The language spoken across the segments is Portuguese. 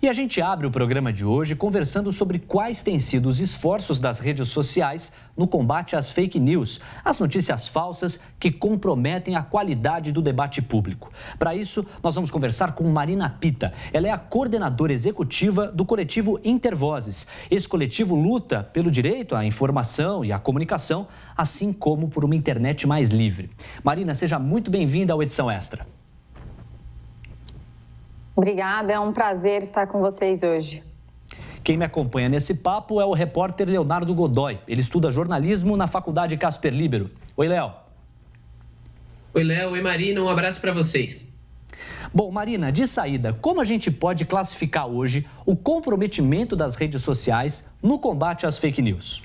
E a gente abre o programa de hoje conversando sobre quais têm sido os esforços das redes sociais no combate às fake news, as notícias falsas que comprometem a qualidade do debate público. Para isso, nós vamos conversar com Marina Pita. Ela é a coordenadora executiva do coletivo Intervozes. Esse coletivo luta pelo direito à informação e à comunicação, assim como por uma internet mais livre. Marina, seja muito bem-vinda ao Edição Extra. Obrigada, é um prazer estar com vocês hoje. Quem me acompanha nesse papo é o repórter Leonardo Godoy. Ele estuda jornalismo na Faculdade Casper Líbero. Oi, Léo. Oi, Léo. Oi, Marina. Um abraço para vocês. Bom, Marina, de saída, como a gente pode classificar hoje o comprometimento das redes sociais no combate às fake news?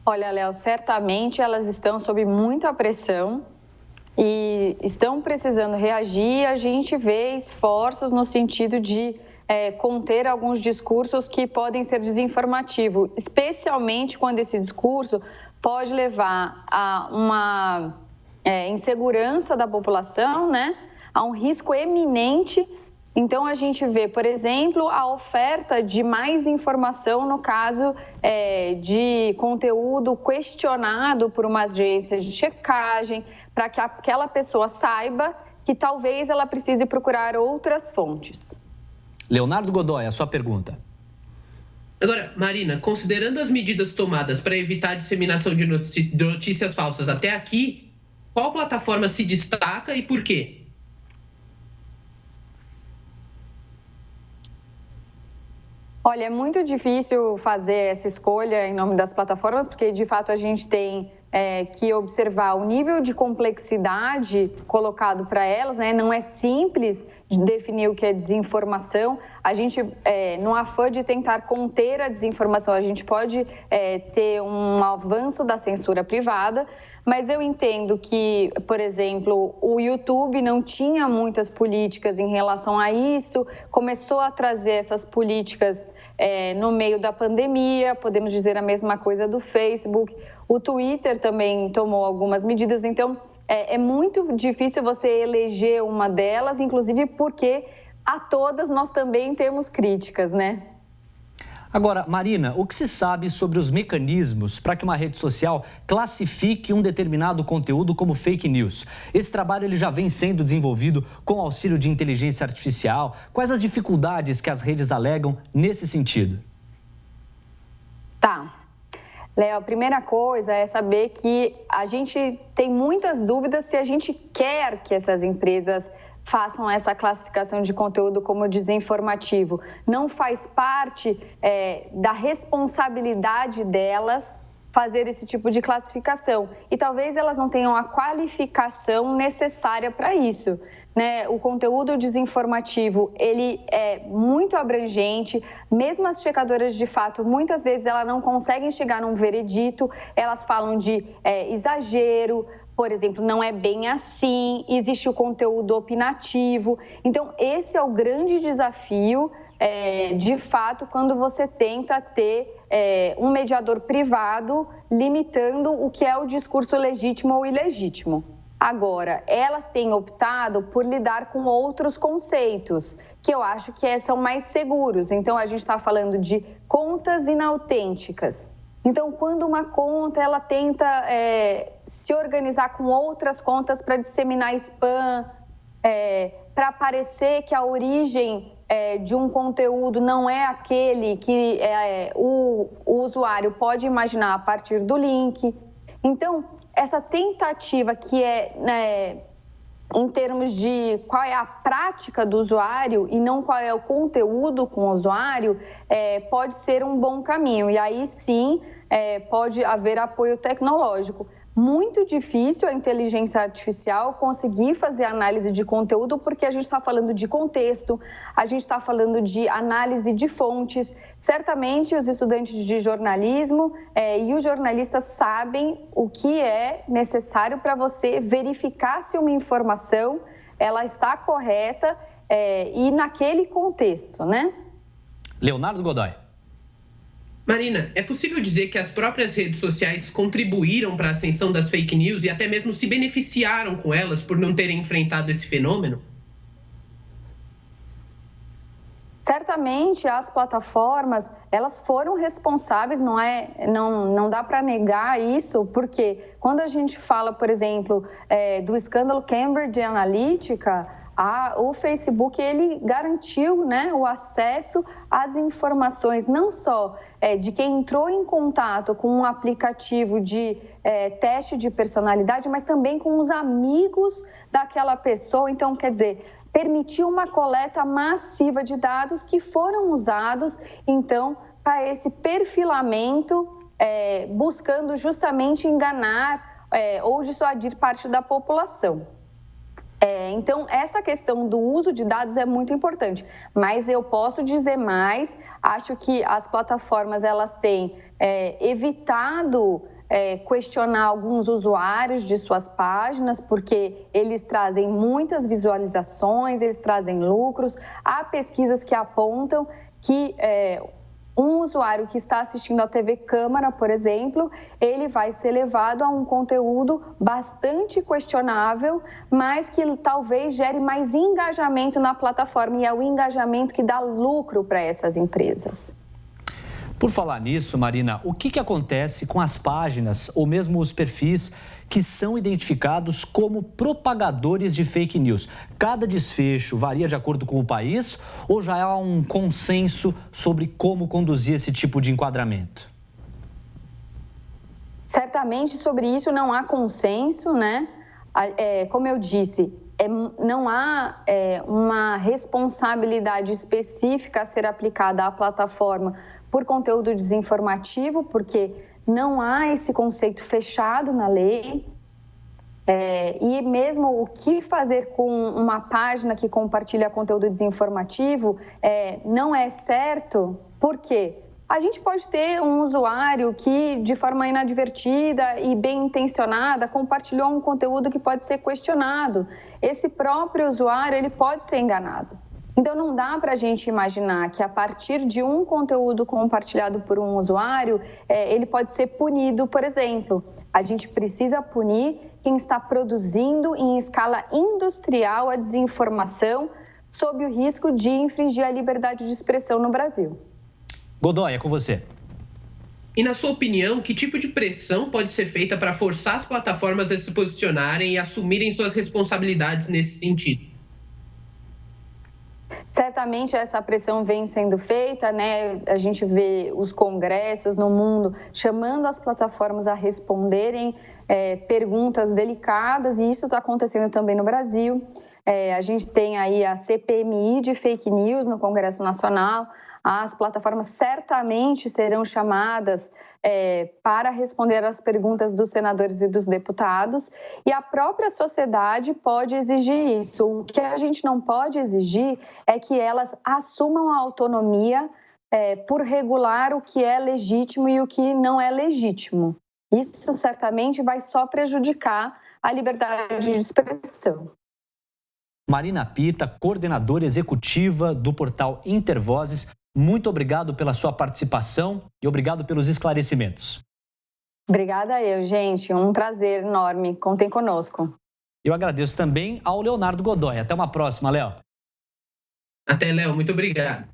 Olha, Léo, certamente elas estão sob muita pressão e estão precisando reagir. A gente vê esforços no sentido de conter alguns discursos que podem ser desinformativos, especialmente quando esse discurso pode levar a uma insegurança da população, né? A um risco eminente. Então, a gente vê, por exemplo, a oferta de mais informação no caso de conteúdo questionado por uma agência de checagem, para que aquela pessoa saiba que talvez ela precise procurar outras fontes. Leonardo Godoy, a sua pergunta. Agora, Marina, considerando as medidas tomadas para evitar a disseminação de notícias falsas até aqui, qual plataforma se destaca e por quê? Olha, é muito difícil fazer essa escolha em nome das plataformas, porque de fato a gente tem que observar o nível de complexidade colocado para elas, né? Não é simples de definir o que é desinformação. A gente, no afã de tentar conter a desinformação, a gente pode ter um avanço da censura privada, mas eu entendo que, por exemplo, o YouTube não tinha muitas políticas em relação a isso, começou a trazer essas políticas no meio da pandemia, podemos dizer a mesma coisa do Facebook. O Twitter também tomou algumas medidas, então é muito difícil você eleger uma delas, inclusive porque a todas nós também temos críticas, né? Agora, Marina, o que se sabe sobre os mecanismos para que uma rede social classifique um determinado conteúdo como fake news? Esse trabalho ele já vem sendo desenvolvido com auxílio de inteligência artificial. Quais as dificuldades que as redes alegam nesse sentido? Tá. Léo, a primeira coisa é saber que a gente tem muitas dúvidas se a gente quer que essas empresas façam essa classificação de conteúdo como desinformativo. Não faz parte da responsabilidade delas fazer esse tipo de classificação. E talvez elas não tenham a qualificação necessária para isso, né? O conteúdo desinformativo, ele é muito abrangente. Mesmo as checadoras de fato, muitas vezes elas não conseguem chegar num veredito. Elas falam de exagero, por exemplo, não é bem assim, existe o conteúdo opinativo. Então, esse é o grande desafio, de fato, quando você tenta ter um mediador privado limitando o que é o discurso legítimo ou ilegítimo. Agora, elas têm optado por lidar com outros conceitos, que eu acho que são mais seguros. Então, a gente está falando de contas inautênticas. Então, quando uma conta ela tenta se organizar com outras contas para disseminar spam, para parecer que a origem de um conteúdo não é aquele que o usuário pode imaginar a partir do link. Então, essa tentativa que em termos de qual é a prática do usuário e não qual é o conteúdo com o usuário, pode ser um bom caminho. E aí sim pode haver apoio tecnológico. Muito difícil a inteligência artificial conseguir fazer análise de conteúdo, porque a gente está falando de contexto, a gente está falando de análise de fontes. Certamente os estudantes de jornalismo e os jornalistas sabem o que é necessário para você verificar se uma informação ela está correta e naquele contexto, né? Leonardo Godoy. Marina, é possível dizer que as próprias redes sociais contribuíram para a ascensão das fake news e até mesmo se beneficiaram com elas por não terem enfrentado esse fenômeno? Certamente as plataformas, elas foram responsáveis, não dá para negar isso, porque quando a gente fala, por exemplo, do escândalo Cambridge Analytica, o Facebook ele garantiu, né, o acesso às informações, não só de quem entrou em contato com um aplicativo de teste de personalidade, mas também com os amigos daquela pessoa. Então, quer dizer, permitiu uma coleta massiva de dados que foram usados, então, para esse perfilamento, buscando justamente enganar ou dissuadir parte da população. Então, essa questão do uso de dados é muito importante, mas eu posso dizer mais, acho que as plataformas elas têm evitado questionar alguns usuários de suas páginas, porque eles trazem muitas visualizações, eles trazem lucros. Há pesquisas que apontam que um usuário que está assistindo a TV Câmara, por exemplo, ele vai ser levado a um conteúdo bastante questionável, mas que talvez gere mais engajamento na plataforma, e é o engajamento que dá lucro para essas empresas. Por falar nisso, Marina, o que acontece com as páginas ou mesmo os perfis que são identificados como propagadores de fake news? Cada desfecho varia de acordo com o país ou já há um consenso sobre como conduzir esse tipo de enquadramento? Certamente sobre isso não há consenso, né? Como eu disse, não há uma responsabilidade específica a ser aplicada à plataforma por conteúdo desinformativo, porque não há esse conceito fechado na lei. E mesmo o que fazer com uma página que compartilha conteúdo desinformativo não é certo, porque a gente pode ter um usuário que, de forma inadvertida e bem intencionada, compartilhou um conteúdo que pode ser questionado. Esse próprio usuário ele pode ser enganado. Então, não dá para a gente imaginar que, a partir de um conteúdo compartilhado por um usuário, ele pode ser punido, por exemplo. A gente precisa punir quem está produzindo em escala industrial a desinformação, sob o risco de infringir a liberdade de expressão no Brasil. Godoy, é com você. E, na sua opinião, que tipo de pressão pode ser feita para forçar as plataformas a se posicionarem e assumirem suas responsabilidades nesse sentido? Certamente essa pressão vem sendo feita, né? A gente vê os congressos no mundo chamando as plataformas a responderem perguntas delicadas, e isso está acontecendo também no Brasil. A gente tem aí a CPMI de fake news no Congresso Nacional. As plataformas certamente serão chamadas para responder às perguntas dos senadores e dos deputados, e a própria sociedade pode exigir isso. O que a gente não pode exigir é que elas assumam a autonomia por regular o que é legítimo e o que não é legítimo. Isso certamente vai só prejudicar a liberdade de expressão. Marina Pita, coordenadora executiva do portal Intervozes, muito obrigado pela sua participação e obrigado pelos esclarecimentos. Obrigada eu, gente. Um prazer enorme. Contem conosco. Eu agradeço também ao Leonardo Godoy. Até uma próxima, Léo. Até, Léo. Muito obrigado.